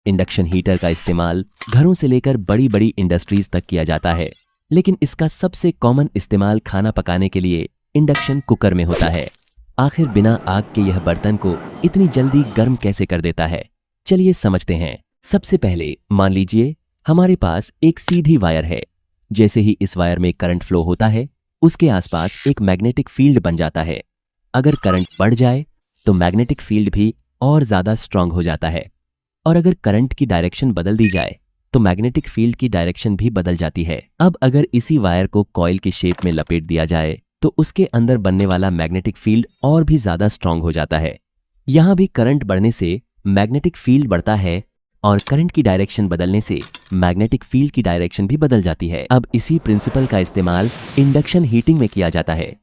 Induction heater का इस्तेमाल घरों से लेकर बड़ी बड़ी इंडस्ट्रीज तक किया जाता है, लेकिन इसका सबसे कॉमन इस्तेमाल खाना पकाने के लिए इंडक्शन कुकर में होता है। आखिर बिना आग के यह बर्तन को इतनी जल्दी गर्म कैसे कर देता है, चलिए समझते हैं। सबसे पहले मान लीजिए हमारे पास एक सीधी वायर है। जैसे ही इस वायर में करंट फ्लो होता है, उसके आसपास एक मैग्नेटिक फील्ड बन जाता है। अगर करंट बढ़ जाए तो मैग्नेटिक फील्ड भी और ज्यादा स्ट्रांग हो जाता है, और अगर करंट की डायरेक्शन बदल दी जाए तो मैग्नेटिक फील्ड की डायरेक्शन भी बदल जाती है। अब अगर इसी वायर को कॉइल की शेप में लपेट दिया जाए तो उसके अंदर बनने वाला मैग्नेटिक फील्ड और भी ज्यादा स्ट्रांग हो जाता है। यहां भी करंट बढ़ने से मैग्नेटिक फील्ड बढ़ता है और करंट की डायरेक्शन बदलने से मैग्नेटिक फील्ड की डायरेक्शन भी बदल जाती है। अब इसी प्रिंसिपल का इस्तेमाल इंडक्शन हीटिंग में किया जाता है।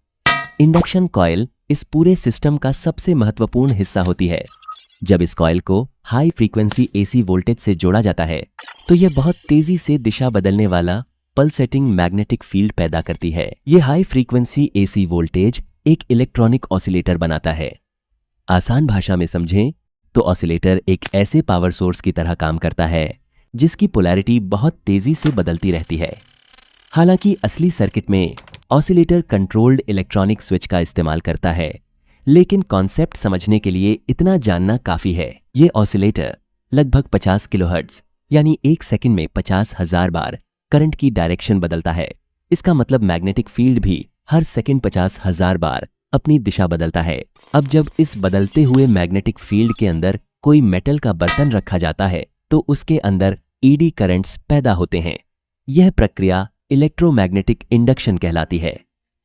इंडक्शन कॉइल इस पूरे सिस्टम का सबसे महत्वपूर्ण हिस्सा होती है। जब इस कॉइल को हाई फ्रीक्वेंसी एसी वोल्टेज से जोड़ा जाता है तो यह बहुत तेजी से दिशा बदलने वाला पल्सेटिंग मैग्नेटिक फील्ड पैदा करती है। यह हाई फ्रीक्वेंसी एसी वोल्टेज एक इलेक्ट्रॉनिक ऑसिलेटर बनाता है। आसान भाषा में समझें तो ऑसिलेटर एक ऐसे पावर सोर्स की तरह काम करता है जिसकी पोलैरिटी बहुत तेजी से बदलती रहती है। हालांकि असली सर्किट में ऑसिलेटर कंट्रोल्ड इलेक्ट्रॉनिक स्विच का इस्तेमाल करता है, लेकिन कॉन्सेप्ट समझने के लिए इतना जानना काफी है। ये ऑसिलेटर लगभग 50 किलोहर्ट्ज यानी एक सेकंड में 50,000 बार करंट की डायरेक्शन बदलता है। इसका मतलब मैग्नेटिक फील्ड भी हर सेकंड 50,000 बार अपनी दिशा बदलता है। अब जब इस बदलते हुए मैग्नेटिक फील्ड के अंदर कोई मेटल का बर्तन रखा जाता है तो उसके अंदर ईडी करंट्स पैदा होते हैं। यह प्रक्रिया इलेक्ट्रोमैग्नेटिक इंडक्शन कहलाती है।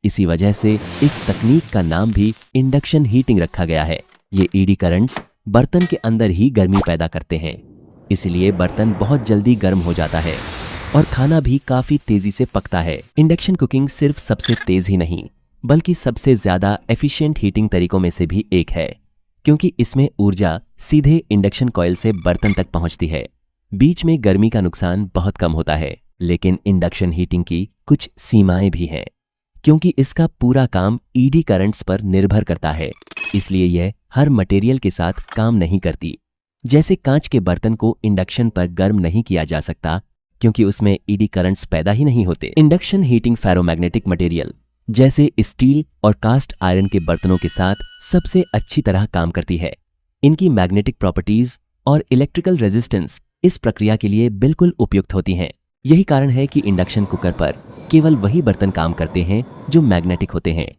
इसी वजह से इस तकनीक का नाम भी इंडक्शन हीटिंग रखा गया है। ये ईडी करंट्स बर्तन के अंदर ही गर्मी पैदा करते हैं, इसलिए बर्तन बहुत जल्दी गर्म हो जाता है और खाना भी काफी तेजी से पकता है। इंडक्शन कुकिंग सिर्फ सबसे तेज ही नहीं बल्कि सबसे ज्यादा एफिशिएंट हीटिंग तरीकों में से भी एक है, क्योंकि इसमें ऊर्जा सीधे इंडक्शन कॉइल से बर्तन तक पहुंचती है। बीच में गर्मी का नुकसान बहुत कम होता है, लेकिन इंडक्शन हीटिंग की कुछ सीमाएं भी हैं, क्योंकि इसका पूरा काम ईडी करंट्स पर निर्भर करता है, इसलिए यह हर मटेरियल के साथ काम नहीं करती। जैसे कांच के बर्तन को इंडक्शन पर गर्म नहीं किया जा सकता क्योंकि उसमें ईडी करंट्स पैदा ही नहीं होते। इंडक्शन हीटिंग फेरोमैग्नेटिक मटेरियल जैसे स्टील और कास्ट आयरन के बर्तनों के साथ सबसे अच्छी तरह काम करती है। इनकी मैग्नेटिक प्रॉपर्टीज और इलेक्ट्रिकल रेजिस्टेंस इस प्रक्रिया के लिए बिल्कुल उपयुक्त होती हैं। यही कारण है कि इंडक्शन कुकर पर केवल वही बर्तन काम करते हैं जो मैग्नेटिक होते हैं।